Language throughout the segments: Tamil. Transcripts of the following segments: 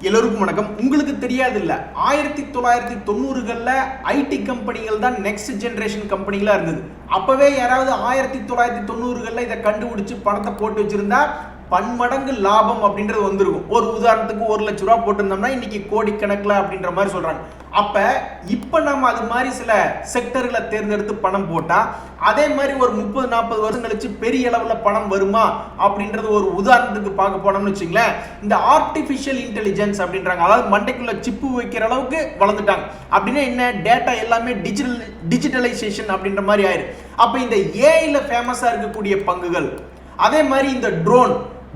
எல்லோருக்கும் வணக்கம். உங்களுக்கு தெரியாது இல்ல 1990களில் ஐடி கம்பெனிகள் தான் நெக்ஸ்ட் ஜெனரேஷன் கம்பெனிகளா இருந்தது. அப்பவே யாராவது 1990களில் இதை கண்டுபிடிச்சு பணத்தை போட்டு வச்சிருந்தா பன்மடங்கு லாபம் அப்படின்றது வந்திருக்கும். ஒரு உதாரணத்துக்கு 1 லட்ச ரூபா போட்டிருந்தோம்னா இன்னைக்கு கோடிக்கணக்கில் அப்படின்ற மாதிரி சொல்றாங்க. அப்ப இப்ப நம்ம அது மாதிரி சில செக்டர்களை தேர்ந்தெடுத்து பணம் போட்டா அதே மாதிரி ஒரு 30-40 வருஷம் கழிச்சு பெரிய அளவுல பணம் வருமா அப்படின்றது ஒரு உதாரணத்துக்கு பார்க்க போனோம்னு வச்சுங்களேன். இந்த ஆர்டிபிஷியல் இன்டெலிஜென்ஸ் அப்படின்றாங்க, அதாவது மண்டைக்குள்ள சிப்பு வைக்கிற அளவுக்கு வளர்ந்துட்டாங்க. அப்படின்னா என்ன, டேட்டா எல்லாமே டிஜிட்டலைசேஷன் அப்படின்ற மாதிரி ஆயிரு. அப்ப இந்த ஏஐல ஃபேமஸா இருக்கக்கூடிய பங்குகள், அதே மாதிரி இந்த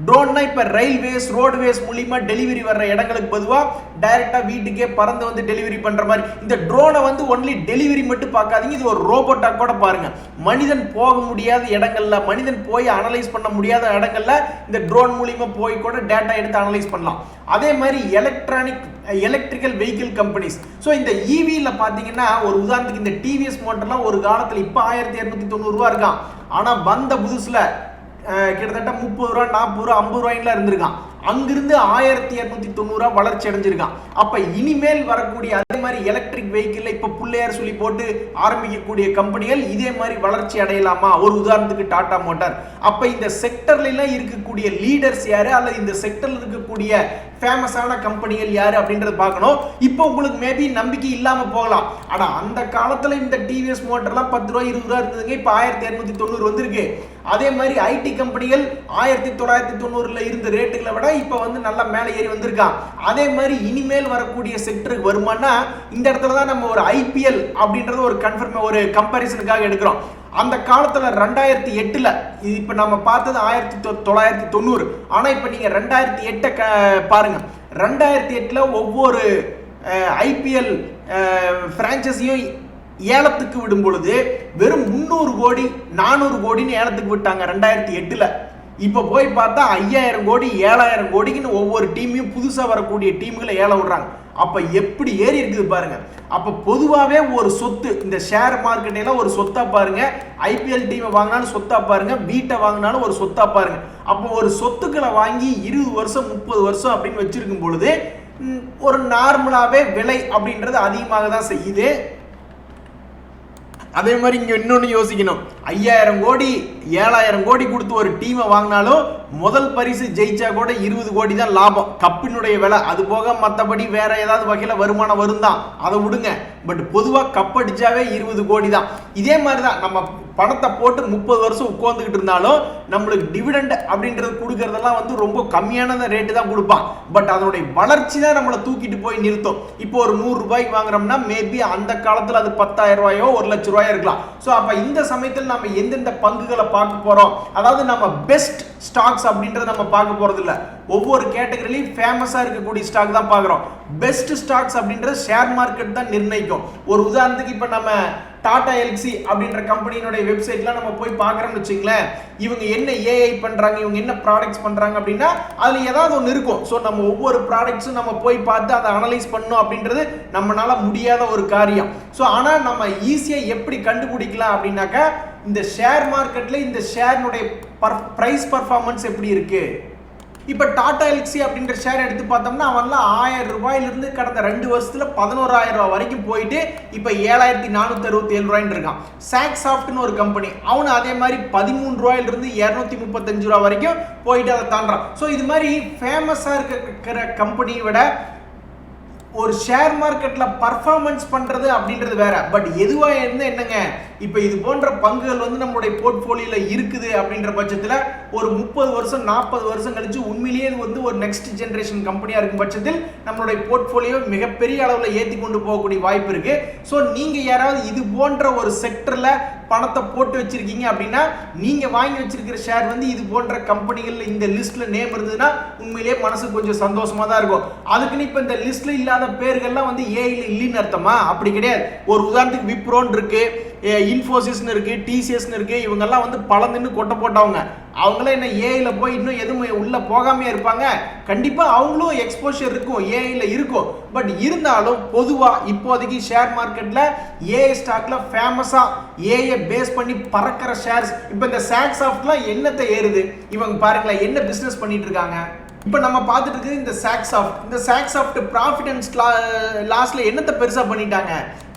ட்ரோன்னா இப்ப ரயில்வேஸ் ரோட்வேஸ் மூலியமா டெலிவரி வர்ற இடங்களுக்கு பொதுவா டைரக்டா வீட்டுக்கே பறந்து வந்து டெலிவரி பண்ற மாதிரி இந்த ட்ரோனை வந்து ஒன்லி டெலிவரி மட்டும் பார்க்காதீங்க, இது ஒரு ரோபோட்டா கூட பாருங்க. மனிதன் போக முடியாத இடங்கள்ல, மனிதன் போய் அனலைஸ் பண்ண முடியாத இடங்கள்ல இந்த ட்ரோன் மூலியமா போய் கூட டேட்டா எடுத்து அனலைஸ் பண்ணலாம். அதே மாதிரி எலக்ட்ரிக்கல் வெஹிக்கிள் கம்பெனிஸ். ஸோ இந்த இவில பாத்தீங்கன்னா ஒரு உதாரணத்துக்கு இந்த டிவிஎஸ் மோட்டர்லாம் ஒரு காலத்துல இப்ப 1290 ரூபா இருக்கான். ஆனா வந்த புதுசுல கிட்டத்தட்ட 30 ரூபா 40 ரூபா 50 ரூபாய்லாம் இருந்திருக்கான். அங்கிருந்து 1290 ரூபா வளர்ச்சி அடைஞ்சிருக்கான். அப்ப இனிமேல் வரக்கூடிய அதே மாதிரி எலக்ட்ரிக் வெஹிக்கிள் இப்ப புள்ளையார் சொல்லி போட்டு ஆரம்பிக்கக்கூடிய கம்பெனிகள் இதே மாதிரி வளர்ச்சி அடையலாமா? ஒரு உதாரணத்துக்கு டாடா மோட்டார். அப்ப இந்த செக்டர்ல எல்லாம் இருக்கக்கூடிய லீடர்ஸ் யாரு, அல்லது இந்த செக்டர்ல இருக்கக்கூடிய ஃபேமஸான கம்பெனிகள் யாரு அப்படின்றது பார்க்கணும். இப்போ உங்களுக்கு மேபி நம்பிக்கை இல்லாம போகலாம். ஆனா அந்த காலத்துல இந்த டிவிஎஸ் மோட்டர்லாம் 10 ரூபா 20 ரூபா இருந்ததுங்க, இப்ப 1290 வந்திருக்கு. அதே மாதிரி ஐடி கம்பெனிகள் 1990ல இருந்த ரேட்டுகளை விட இப்ப வந்து நல்லா மேலே ஏறி வந்திருக்கான். அதே மாதிரி இனிமேல் வரக்கூடிய செக்டருக்கு வருமானா இந்த இடத்துல தான் நம்ம ஒரு ஐபிஎல் அப்படின்றது ஒரு கம்பேரிசனுக்காக எடுக்கிறோம். அந்த காலத்துல 2008ல இப்ப நம்ம பார்த்தது 1990, ஆனா இப்ப நீங்க 2008 பாருங்க. 2008ல ஒவ்வொரு ஐபிஎல் பிரான்ச்சைஸியும் ஏலத்துக்கு விடும் பொழுது வெறும் 300 கோடி 400 கோடின்னு ஏலத்துக்கு விட்டாங்க 2008ல. இப்ப போய் பார்த்தா 5000 கோடி 7000 கோடிக்குன்னு ஒவ்வொரு டீமையும் புதுசா வரக்கூடிய டீம்களை ஏல விடுறாங்க. அப்ப எப்படி ஏறி இருக்குது பாருங்க. அப்ப பொதுவாவே ஒரு சொத்து, இந்த ஷேர் மார்க்கெட்ல ஒரு சொத்தா பாருங்க, ஐபிஎல் டீமை வாங்கினாலும் சொத்தா பாருங்க, வீட்டை வாங்கினாலும் ஒரு சொத்தா பாருங்க. அப்போ ஒரு சொத்துக்களை வாங்கி 20 வருஷம் 30 வருஷம் அப்படின்னு வச்சிருக்கும் பொழுது ஒரு நார்மலாவே விலை அப்படின்றது அதிகமாக தான் செய்யுது. அதே மாதிரி இங்க இன்னொன்னு யோசிக்கணும், 5000 கோடி 7000 கோடி கொடுத்து ஒரு டீமை வாங்கினாலும் முதல் பரிசு ஜெயிச்சா கூட 20 கோடி தான் லாபம், கப்பினுடைய விலை. அது போக மற்றபடி வேற ஏதாவது வகையில வருமானம் வரும் தான், அதை விடுங்க. பட் பொதுவா கப் அடிச்சாவே 20 கோடி தான். இதே மாதிரிதான் நம்ம பணத்தை போட்டு 30 வருஷம் உட்கார்ந்துகிட்டு இருந்தாலும் நம்மளுக்கு டிவிடெண்ட் அப்படின்றது கொடுக்கறதெல்லாம் வந்து ரொம்ப கம்மியான ரேட்டு தான் கொடுப்பான். பட் அதனுடைய வளர்ச்சி தான் நம்மளை தூக்கிட்டு போய் நிறுத்தும். இப்போ ஒரு 100 ரூபாய்க்கு வாங்குறோம்னா மேபி அந்த காலத்துல அது 10,000 ரூபாயோ 1 லட்ச ரூபாயோ இருக்கலாம். ஸோ அப்ப இந்த சமயத்தில் நம்ம எந்தெந்த பங்குகளை பார்க்க போறோம், அதாவது நம்ம பெஸ்ட் ஸ்டாக்ஸ் அப்படின்றத நம்ம பார்க்க போறது இல்ல. ஒவ்வொரு கேட்டகரியிலும் ஃபேமஸா இருக்கக்கூடிய ஸ்டாக் தான் பார்க்குறோம். பெஸ்ட் ஸ்டாக்ஸ் அப்படின்றது ஷேர் மார்க்கெட் தான் நிர்ணயிக்கும். ஒரு உதாரணத்துக்கு இப்ப நம்ம டாடா எல்சி அப்படின்ற கம்பெனியோட வெப்சைட்லாம் நம்ம போய் பார்க்குறோம்னு வச்சுங்களேன், இவங்க என்ன ஏஐ பண்றாங்க, இவங்க என்ன ப்ராடக்ட்ஸ் பண்றாங்க அப்படின்னா அதுல ஏதாவது ஒன்று இருக்கும். ஸோ நம்ம ஒவ்வொரு ப்ராடக்ட்ஸும் நம்ம போய் பார்த்து அதை அனலைஸ் பண்ணணும் அப்படின்றது நம்மளால முடியாத ஒரு காரியம். ஸோ ஆனால் நம்ம ஈஸியாக எப்படி கண்டுபிடிக்கலாம் அப்படின்னாக்கா, இந்த ஷேர் மார்க்கெட்ல இந்த ஷேர்னுடைய பிரைஸ் பர்ஃபார்மன்ஸ் எப்படி இருக்கு. இப்ப டாடா எல்சி அப்படின்ற ஷேர் எடுத்து பார்த்தோம்னா அவன்லாம் 1000 ரூபாயிலிருந்து கடந்த 2 வருஷத்துல 11,000 ரூபாய் வரைக்கும் போயிட்டு இப்ப 7,467 ரூபாய்ன்னு இருக்கான். சாக்ஸாஃப்ட்னு ஒரு கம்பெனி, அவனு அதே மாதிரி 13 ரூபாயிலிருந்து 235 ரூபாய் வரைக்கும் போயிட்டு அதை தாண்டான். ஸோ இது மாதிரி ஃபேமஸா இருக்கிற கம்பெனியை விட ஒரு ஷேர் மார்க்கெட்ல பர்ஃபார்மன்ஸ் பண்றது அப்படின்றது வேற. பட் எதுவா இருந்தா என்னங்க, இப்ப இது போன்ற பங்குகள் வந்து நம்மளுடைய போர்ட்போலியோல இருக்குது அப்படின்ற பட்சத்துல ஒரு 30 வருஷம் 40 வருஷம் கழிச்சு உண்மையிலேயே இது வந்து ஒரு நெக்ஸ்ட் ஜெனரேஷன் கம்பெனியா இருக்கும் பட்சத்தில் நம்மளுடைய போர்ட்போலியோ மிகப்பெரிய அளவுல ஏற்றி கொண்டு போகக்கூடிய வாய்ப்பு இருக்கு. ஸோ நீங்க யாராவது இது போன்ற ஒரு செக்டர்ல பணத்தை போட்டு வச்சிருக்கீங்க அப்படின்னா நீங்க வாங்கி வச்சிருக்கிற ஷேர் வந்து இது போன்ற கம்பெனிகள் இந்த லிஸ்ட்ல நேம் இருந்ததுன்னா உண்மையிலேயே மனசு கொஞ்சம் சந்தோஷமா தான் இருக்கும். அதுக்குன்னு இப்ப இந்த லிஸ்ட்ல இல்லாத பேர்கள்லாம் வந்து ஏஐல இல்லைன்னு அர்த்தமா? அப்படி கிடையாது. ஒரு உதாரணத்துக்கு விப்ரோன் இருக்கு, இன்ஃபோசிஸ்னு இருக்கு, டிசிஎஸ்னு இருக்கு, இவங்கெல்லாம் வந்து பழந்துன்னு கொட்டை போட்டவங்க. அவங்களாம் என்ன ஏஐல போய் இன்னும் எதுவும் உள்ள போகாமே இருப்பாங்க? கண்டிப்பா அவங்களும் எக்ஸ்போஷர் இருக்கும், ஏஐல இருக்கும். பட் இருந்தாலும் பொதுவா இப்போதைக்கு ஷேர் மார்க்கெட்ல ஏஐ ஸ்டாக்ல ஃபேமஸா ஏஐ பேஸ் பண்ணி பறக்கிற ஷேர்ஸ் இப்ப இந்த சாக்ஸாஃப்ட்லாம் என்னத்தை ஏறுது. இவங்க பாருங்களேன் என்ன பிசினஸ் பண்ணிட்டு இருக்காங்க. இப்போ நம்ம பார்த்துட்டு இருக்குது இந்த சாக்ஸாஃப்ட் ப்ராஃபிட் அண்ட் லாஸ்ட்ல என்னத்தை பெருசா பண்ணிட்டாங்க,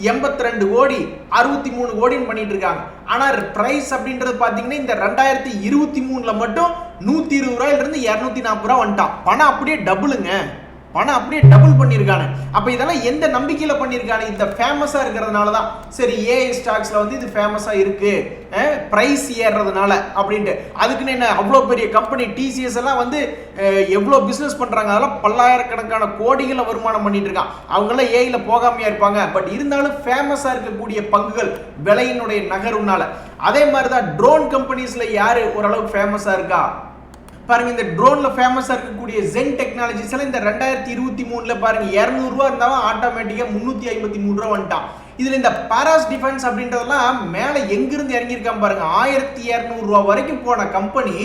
82 கோடி 63 கோடின்னு பண்ணிட்டு இருக்காங்க. ஆனா பிரைஸ் அப்படின்றது பாத்தீங்கன்னா இந்த 2023ல மட்டும் 120 ரூபாயில இருந்து 240 ரூபாய் வந்துட்டான். பணம் அப்படியே டபுளுங்க, பணம் அப்படியே டபுள் பண்ணியிருக்காங்க. அப்போ இதெல்லாம் எந்த நம்பிக்கையில் பண்ணியிருக்காங்க, இந்த ஃபேமஸாக இருக்கிறதுனால தான். சரி, ஏஐ ஸ்டாக்ஸில் வந்து இது ஃபேமஸாக இருக்கு, ப்ரைஸ் ஏறுறதுனால அப்படின்ட்டு. அதுக்குன்னு என்ன அவ்வளோ பெரிய கம்பெனி டிசிஎஸ் எல்லாம் வந்து எவ்வளோ பிஸ்னஸ் பண்ணுறாங்க, அதெல்லாம் பல்லாயிரக்கணக்கான கோடிகளை வருமானம் பண்ணிட்டு இருக்காங்க. அவங்களாம் ஏஐல போகாமையா இருப்பாங்க. பட் இருந்தாலும் ஃபேமஸாக இருக்கக்கூடிய பங்குகள் விலையினுடைய நகர்வுனால. அதே மாதிரி தான் ட்ரோன் கம்பெனிஸில் யார் ஓரளவுக்கு ஃபேமஸாக இருக்கா பாருங்க. இந்த ட்ரோன்ல ஃபேமஸா இருக்கக்கூடிய ஜென் டெக்னாலஜிஸ் எல்லாம் இந்த 2023ல பாருங்க 200 ரூபா இருந்தாலும் ஆட்டோமேட்டிக்கா 353 ரூபா வந்துட்டான். இதுல இந்த பாராஸ் டிஃபென்ஸ் அப்படின்றதெல்லாம் மேல எங்கிருந்து இறங்கியிருக்கான் பாருங்க. 1200 ரூபா வரைக்கும் போன கம்பெனி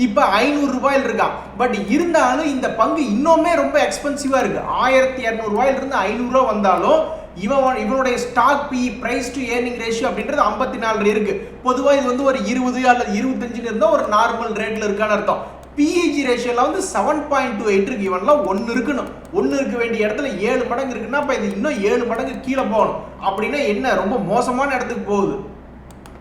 இப்ப 500 ரூபாயில் இருக்கான். பட் இருந்தாலும் இந்த பங்கு இன்னுமே ரொம்ப எக்ஸ்பென்சிவா இருக்கு. 1200 ரூபாயில இருந்து 500 ரூபாய் வந்தாலும் இவனுடைய stock P price to earning ratio அப்படின்றது 54 இருக்கு. பொதுவா இது வந்து ஒரு 20 அல்லது 25 இருந்தா ஒரு நார்மல் ரேட்ல இருக்கான்னு அர்த்தம். பிஇஜி ரேஷியோல வந்து 7.28 இருக்கு. இவன்லாம் 1 இருக்கணும். 1 இருக்க வேண்டிய இடத்துல 7 மடங்கு இருக்குன்னா அப்ப இது இன்னும் 7 மடங்கு கீழே போகணும். அப்படின்னா என்ன, ரொம்ப மோசமான இடத்துக்கு போகுது.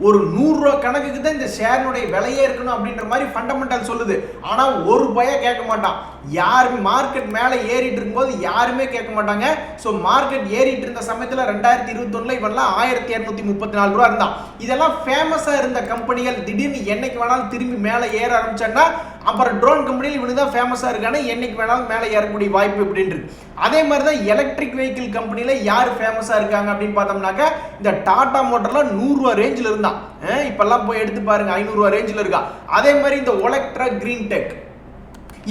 ஒரு 100 ரூபா கணக்குக்கு தான் இந்த ஷேர்னுடைய விலையே இருக்கணும் அப்படின்ற மாதிரி ஃபண்டமெண்டல் சொல்லுது. ஆனா ஒரு பய கேட்க மாட்டான். யாருமே மார்க்கெட் மேல ஏறிட்டு இருக்கும்போது யாருமே கேட்க மாட்டாங்க. ஸோ மார்க்கெட் ஏறிட்டு இருந்த சமயத்தில் 2021ல இவெல்லாம் 1234 ரூபா இருந்தான். இதெல்லாம் ஃபேமஸா இருந்த கம்பெனிகள் திடீர்னு என்னைக்கு வேணாலும் திரும்பி மேலே ஏற ஆரம்பிச்சாங்கன்னா அப்புறம் ட்ரோன் கம்பெனியில் இவனு தான் ஃபேமஸா இருக்கானே, என்னைக்கு வேணாலும் மேலே ஏறக்கூடிய வாய்ப்பு இப்படின்னு இருக்கு. அதே மாதிரி தான் எலக்ட்ரிக் வெஹிக்கிள் கம்பெனியில யார் ஃபேமஸா இருக்காங்க அப்படின்னு பார்த்தோம்னாக்கா இந்த டாடா மோட்டர்ல 100 ரூபா ரேஞ்சில் இருந்தான். இப்பெல்லாம் போய் எடுத்து பாருங்க 500 ரூபா ரேஞ்சில் இருக்கா. அதே மாதிரி இந்த ஒலக்ட்ரா கிரீன் டெக்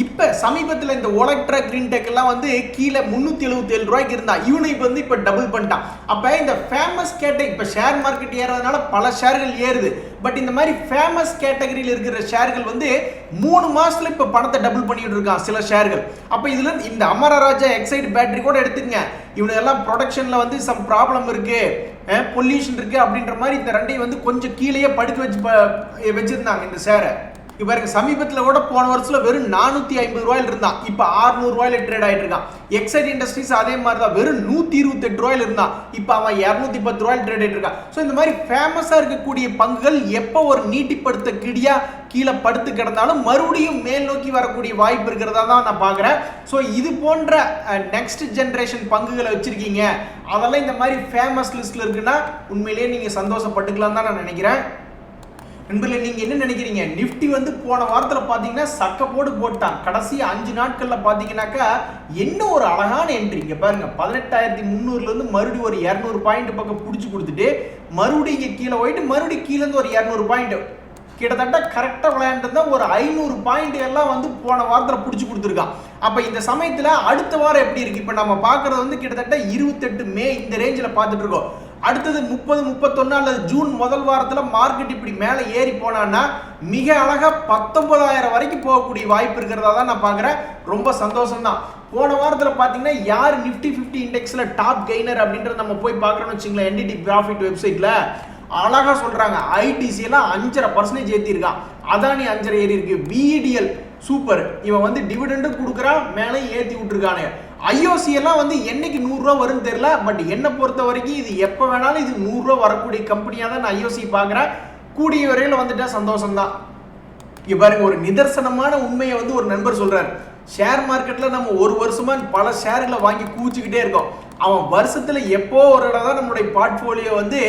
இப்ப சமீபத்தில் இந்த ஒலக்ட்ரா கிரீன் டெக் எல்லாம் வந்து கீழே 377 ரூபாய்க்கு இருந்தா இவனு இப்ப வந்து இப்ப டபுள் பண்ணிட்டான். அப்ப இந்த ஃபேமஸ் கேட்டகரி இப்ப ஷேர் மார்க்கெட் ஏறதுனால பல ஷேர்கள் ஏறுது. பட் இந்த மாதிரி ஃபேமஸ் கேட்டகரியில் இருக்கிற ஷேர்கள் வந்து 3 மாசத்துல இப்ப பணத்தை டபுள் பண்ணிட்டு இருக்கான் சில ஷேர்கள். அப்ப இதுல இந்த அமரராஜா எக்ஸைட் பேட்டரி கூட எடுத்துங்க. இவனுக்கு எல்லாம் ப்ரொடக்ஷன்ல வந்து சம் ப்ராப்ளம் இருக்கு, பொல்யூஷன் இருக்கு அப்படின்ற மாதிரி இந்த ரெண்டையும் வந்து கொஞ்சம் கீழேயே படுக்க வச்சிருந்தாங்க இந்த ஷேரை. இவருக்கு சமீபத்தில் கூட போன வருஷத்துல வெறும் 450 ரூபாயில இருந்தான். இப்ப 600 ரூபாயில ட்ரேட் ஆயிட்டு இருக்கான். எக்ஸைட் இண்டஸ்ட்ரீஸ் அதே மாதிரி தான் வெறும் 128 ரூபாயில இருந்தான். இப்ப அவன் 210 ரூபாயில ட்ரேட் ஆயிட்டு இருக்கான். ஸோ இந்த மாதிரி ஃபேமஸா இருக்கக்கூடிய பங்குகள் எப்போ ஒரு நீட்டிப்படுத்த கிடியா கீழே படுத்து கிடந்தாலும் மறுபடியும் மேல் நோக்கி வரக்கூடிய வாய்ப்பு இருக்கிறதா தான் நான் பார்க்குறேன். ஸோ இது போன்ற நெக்ஸ்ட் ஜென்ரேஷன் பங்குகளை வச்சிருக்கீங்க, அதெல்லாம் இந்த மாதிரி ஃபேமஸ் லிஸ்ட்ல இருக்குன்னா உண்மையிலேயே நீங்க சந்தோஷப்பட்டுக்கலாம் தான் நான் நினைக்கிறேன். நண்பர்களே, நீங்க என்ன நினைக்கிறீங்க? நிஃப்டி வந்து போன வாரத்தில் பார்த்தீங்கன்னா சக்க போட்டான். கடைசி 5 நாட்கள்ல பார்த்தீங்கன்னாக்கா என்ன ஒரு அழகான என்ட்ரி. இங்க பாருங்க 18,300ல இருந்து மறுபடியும் ஒரு 200 பாயிண்ட் பக்கம் பிடிச்சி கொடுத்துட்டு மறுபடியும் இங்கே கீழே போயிட்டு மறுபடியும் கீழே இருந்து ஒரு 200 பாயிண்ட் கிட்டத்தட்ட கரெக்டா விளையாண்டு ஒரு 500 பாயிண்ட் எல்லாம் வந்து போன வாரத்தில் பிடிச்சி கொடுத்துருக்கான். அப்ப இந்த சமயத்துல அடுத்த வாரம் எப்படி இருக்கு? இப்ப நம்ம பாக்குறது வந்து கிட்டத்தட்ட 28 மே இந்த ரேஞ்சில் பார்த்துட்டு இருக்கோம். அடுத்தது 30, 31 அல்லது ஜூன் முதல் வாரத்தில் மார்க்கெட் இப்படி மேலே ஏறி போனான்னா மிக அழகா 19,000 வரைக்கும் போகக்கூடிய வாய்ப்பு இருக்கிறதா தான் நான் பார்க்குறேன். ரொம்ப சந்தோஷம் தான். போன வாரத்தில் பார்த்தீங்கன்னா யார் நிஃப்டி 50 இண்டெக்ஸில் டாப் கெய்னர் அப்படின்றத நம்ம போய் பார்க்குறோம்னு வச்சுங்களேன். என்டிடி ப்ராஃபிட் வெப்சைட்ல அழகா சொல்றாங்க. ஐடிசி எல்லாம் 5.5% ஏற்றிருக்கான். அதானி 5.5 ஏறி இருக்கு. பிஇடிஎல் சூப்பர், இவன் வந்து டிவிடெண்டும் கொடுக்குறான், மேலே ஏற்றி விட்டுருக்கானு. ஐஓசி எல்லாம் வந்து என்னைக்கு 100 ரூபா வரும்னு தெரியல. பட் என்னை பொறுத்த வரைக்கும் இது எப்போ வேணாலும் இது 100 ரூபா வரக்கூடிய கம்பெனியாக தான் நான் ஐஓசி பார்க்குறேன். கூடிய வரையில் வந்துட்டா சந்தோஷம் தான். இங்க பாருங்க, ஒரு நிதர்சனமான உண்மையை வந்து ஒரு நண்பர் சொல்றாரு. ஷேர் மார்க்கெட்ல நம்ம ஒரு வருஷமா பல ஷேர்களை வாங்கி கூச்சிக்கிட்டே இருக்கோம். அவன் வருஷத்துல எப்போ ஒரு இடம் தான் நம்மளுடைய போர்ட்ஃபோலியோ வந்து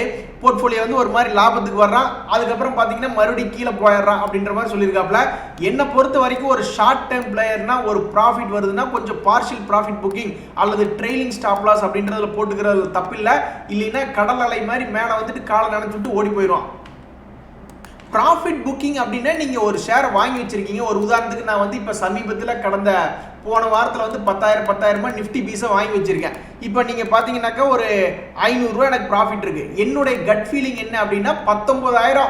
ஒரு மாதிரி லாபத்துக்கு வர்றான். அதுக்கப்புறம் பாத்தீங்கன்னா மறுபடியும் கீழே போயிடுறான் அப்படின்ற மாதிரி சொல்லியிருக்காப்ல. என்னை பொறுத்த வரைக்கும் ஒரு ஷார்ட் டைம் பிளேயர்னா ஒரு ப்ராஃபிட் வருதுன்னா கொஞ்சம் பார்ஷியல் ப்ராஃபிட் புக்கிங் அல்லது ட்ரெயிலிங் ஸ்டாப் லாஸ் அப்படின்றதுல போட்டுக்கிறது தப்பில்லை. இல்லைன்னா கடல் அலை மாதிரி மேலே வந்துட்டு காலை நினைச்சுட்டு ஓடி போயிடுவான். ப்ராஃபிட் புக்கிங் அப்படின்னா நீங்கள் ஒரு ஷேர் வாங்கி வச்சிருக்கீங்க. ஒரு உதாரணத்துக்கு நான் வந்து இப்போ சமீபத்தில் கடந்த போன வாரத்தில் வந்து 10,000 நிஃப்டி பீஸை வாங்கி வச்சிருக்கேன். இப்போ நீங்கள் பார்த்தீங்கன்னாக்கா ஒரு 500 ரூபா எனக்கு ப்ராஃபிட் இருக்கு. என்னுடைய கட் ஃபீலிங் என்ன அப்படின்னா 19,000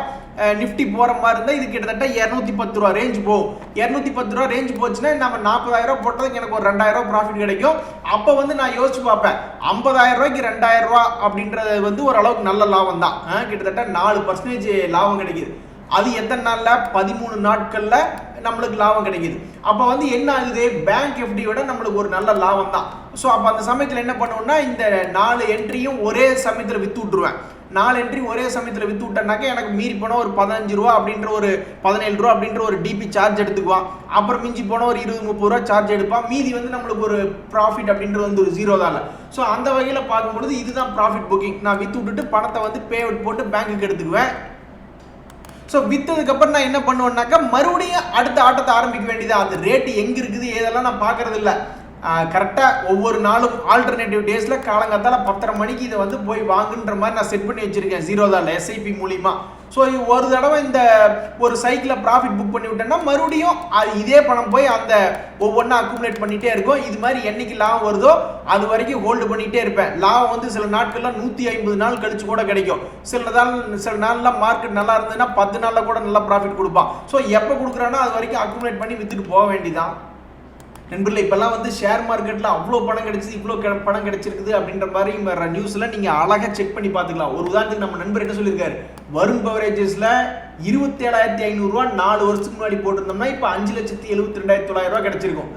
நிஃப்டி போகிற மாதிரி இருந்தால் இது கிட்டத்தட்ட 210 ரூபா ரேஞ்ச் போகும். 210 ரூபா ரேஞ்ச் போச்சுன்னா நம்ம 40,000 போட்டதுக்கு எனக்கு ஒரு 2,000 ரூபா ப்ராஃபிட் கிடைக்கும். அப்போ வந்து நான் யோசிச்சு பார்ப்பேன், 50,000 ரூபாய்க்கு 2,000 ரூபா அப்படின்றது வந்து ஓரளவுக்கு நல்ல லாபம் தான். கிட்டத்தட்ட 4% லாபம் கிடைக்குது. அது எத்தனை நாளில்? 13 நாட்களில் நம்மளுக்கு லாபம் கிடைக்குது. அப்போ வந்து என்ன ஆகுது, பேங்க் எஃப்டி விட நம்மளுக்கு ஒரு நல்ல லாபம் தான். ஸோ அப்போ அந்த சமயத்தில் என்ன பண்ணுவோம்னா, இந்த 4 என்ட்ரியும் ஒரே சமயத்தில் விற்று விட்டுருவேன். 4 என்ட்ரி ஒரே சமயத்தில் விற்று விட்டேன்னாக்க எனக்கு மீறி போனால் ஒரு 15 ரூபா அப்படின்ற ஒரு 17 ரூபா அப்படின்ற ஒரு டிபி சார்ஜ் எடுத்துக்குவான். அப்புறம் மிஞ்சி போனால் ஒரு 20-30 ரூபா சார்ஜ் எடுப்பான். மீதி வந்து நம்மளுக்கு ஒரு ப்ராஃபிட் அப்படின்றது வந்து ஒரு 0 தான். ஸோ அந்த வகையில் பார்க்கும்பொழுது இதுதான் ப்ராஃபிட் புக்கிங். நான் விற்று விட்டுட்டு பணத்தை வந்து பே அவுட் போட்டு பேங்க்குக்கு எடுத்துக்குவேன். ஸோ விற்றதுக்கப்புறம் நான் என்ன பண்ணுவேன்னாக்கா மறுபடியும் அடுத்த ஆட்டத்தை ஆரம்பிக்க வேண்டியதான். அது ரேட்டு எங்கே இருக்குது ஏதெல்லாம் நான் பார்க்கறது இல்லை. கரெக்டாக ஒவ்வொரு நாளும் ஆல்டர்னேட்டிவ் டேஸில் காலங்காத்தால 10:30 மணிக்கு இதை வந்து போய் வாங்குன்ற மாதிரி நான் செட் பண்ணி வச்சுருக்கேன் ஜீரோதாவில் எஸ்ஐபி மூலிமா. ஸோ ஒரு தடவை இந்த ஒரு சைக்கிளை ப்ராஃபிட் புக் பண்ணி விட்டேன்னா மறுபடியும் இதே பணம் போய் அந்த ஒவ்வொன்றா அக்குமுலேட் பண்ணிகிட்டே இருக்கும். இது மாதிரி என்னைக்கு லாபம் வருதோ அது வரைக்கும் ஹோல்டு பண்ணிகிட்டே இருப்பேன். லாபம் வந்து சில நாட்கள்லாம் 150 நாள் கழிச்சு கூட கிடைக்கும். சில நாளில் மார்க்கெட் நல்லா இருந்ததுன்னா 10 நாளில் கூட நல்லா ப்ராஃபிட் கொடுப்பான். ஸோ எப்போ கொடுக்குறானோ அது வரைக்கும் அக்குமுலேட் பண்ணி விற்றுட்டு போக வேண்டியதான். நண்பர்களே, இப்போல்லாம் வந்து ஷேர் மார்க்கெட்டில் அவ்வளோ பணம் கிடைச்சிது, இவ்வளோ பணம் கிடைச்சிருக்குது அப்படின்ற மாதிரி வர நியூஸில் நீங்கள் அழகாக செக் பண்ணி பார்த்துக்கலாம். ஒரு உதாரணத்துக்கு நம்ம நண்பர் என்ன சொல்லியிருக்காரு, வரும் பவரேஜஸில் 27,500 ரூபா 4 வருஷத்துக்கு முன்னாடி போட்டிருந்தோம்னா இப்போ 5,72,900 ரூபா கிடைச்சிருக்கும்.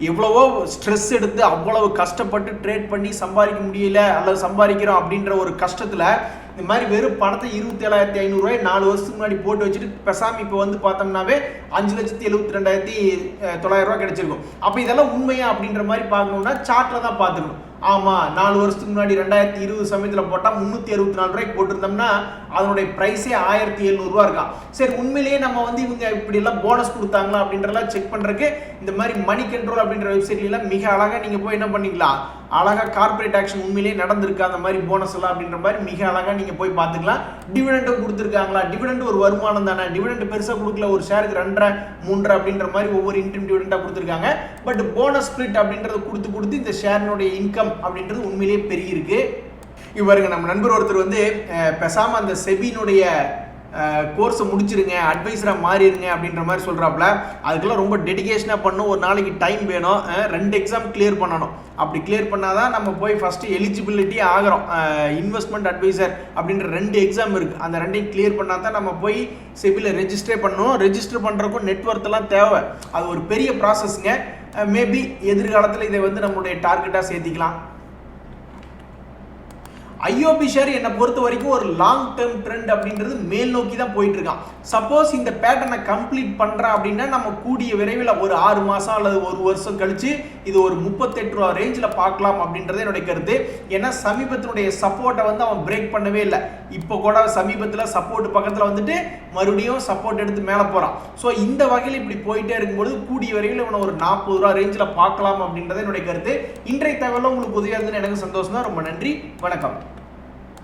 எவ்வளவோ ஸ்ட்ரெஸ் எடுத்து அவ்வளவு கஷ்டப்பட்டு ட்ரேட் பண்ணி சம்பாதிக்க முடியல அல்லது சம்பாதிக்கிறோம் அப்படின்ற ஒரு கஷ்டத்தில் இந்த மாதிரி வெறும் பணத்தை 27,500 ரூபாய் 4 வருஷத்துக்கு முன்னாடி போட்டு வச்சுட்டு பெசாமி இப்போ வந்து பார்த்தோம்னாவே 5,72,900 ரூபா கிடைச்சிருக்கும். அப்போ இதெல்லாம் உண்மையா அப்படின்ற மாதிரி பார்க்கணும்னா சார்ட்டில் தான் பார்த்துக்கணும். ஆமாம், 4 வருஷத்துக்கு முன்னாடி 2020 சமயத்தில் போட்டால் 364 ரூபாய்க்கு போட்டிருந்தோம்னா அதனுடைய ப்ரைஸே 1,700 ரூபா இருக்கான். சரி, உண்மையிலேயே நம்ம வந்து இவங்க இப்படியெல்லாம் போனஸ் கொடுத்தாங்களா அப்படின்றலாம் செக் பண்ணுறதுக்கு இந்த மாதிரி மணி கண்ட்ரோல் அப்படின்ற வெப்சைட்லாம் மிக அழகாக நீங்கள் போய் என்ன பண்ணிக்கலாம், அழகாக கார்பரேட் ஆக்ஷன் உண்மையிலேயே நடந்திருக்கா அந்த மாதிரி போனஸ் எல்லாம் அப்படின்ற மாதிரி மிக அழகாக நீங்கள் போய் பார்த்துக்கலாம். டிவிடெண்டும் கொடுத்துருக்காங்களா, டிவிடெண்ட் ஒரு வருமானம் தானே, டிவிடெண்ட் பெருசாக கொடுக்கல, ஒரு ஷேருக்கு 2.5 3 அப்படின்ற மாதிரி ஒவ்வொரு இன்கம் டிவிடெண்டாக கொடுத்துருக்காங்க. பட் போனஸ் ஸ்பிளிட் அப்படின்றது கொடுத்து இந்த ஷேரினுடைய இன்கம் அப்படின்றது உண்மையிலேயே பெரிய இருக்கு. இவருங்க நம்ம நண்பர் ஒருத்தர் வந்து பேசாம அந்த செபினுடைய கோர்ஸை முடிச்சிருங்க, அட்வைசராக மாறிடுங்க அப்படின்ற மாதிரி சொல்கிறாப்புல. அதுக்கெல்லாம் ரொம்ப டெடிகேஷனாக பண்ணும், ஒரு நாளைக்கு டைம் வேணும், 2 எக்ஸாம் கிளியர் பண்ணணும். அப்படி கிளியர் பண்ணால் தான் நம்ம போய் ஃபஸ்ட்டு எலிஜிபிலிட்டி ஆகிறோம். இன்வெஸ்ட்மெண்ட் அட்வைசர் அப்படின்ற 2 எக்ஸாம் இருக்குது. அந்த 2ஐயும் கிளியர் பண்ணால் தான் நம்ம போய் செபியில் ரெஜிஸ்டரே பண்ணணும். ரெஜிஸ்டர் பண்ணுறக்கும் நெட்வொர்த்தெல்லாம் தேவை. அது ஒரு பெரிய ப்ராசஸ்ங்க. மேபி எதிர்காலத்தில் இதை வந்து நம்மளுடைய டார்கெட்டாக சேர்த்திக்கலாம். ஐஓபி ஷேர் என்னை பொறுத்த வரைக்கும் ஒரு லாங் டேர்ம் ட்ரெண்ட் அப்படின்றது மேல் நோக்கி தான் போயிட்டு இருக்கான். சப்போஸ் இந்த பேட்டர்னை கம்ப்ளீட் பண்ணுறா அப்படின்னா நம்ம கூடிய விரைவில் ஒரு 6 மாதம் அல்லது 1 வருஷம் கழிச்சு இது ஒரு 38 ரூபா ரேஞ்சில் பார்க்கலாம் அப்படின்றது என்னுடைய கருத்து. ஏன்னா சமீபத்தினுடைய சப்போர்ட்டை வந்து அவன் பிரேக் பண்ணவே இல்லை. இப்போ கூட சமீபத்தில் சப்போர்ட் பக்கத்தில் வந்துட்டு மறுபடியும் சப்போர்ட் எடுத்து மேலே போகிறான். ஸோ இந்த வகையில் இப்படி போயிட்டே இருக்கும்போது கூடிய விரைவில் இவனை ஒரு 40 ரூபா ரேஞ்சில் பார்க்கலாம் அப்படின்றத என்னுடைய கருத்து. இன்றைய தகவலில் உங்களுக்கு உதவியாக இருந்ததுன்னு எனக்கு சந்தோஷம் தான். ரொம்ப நன்றி, வணக்கம்.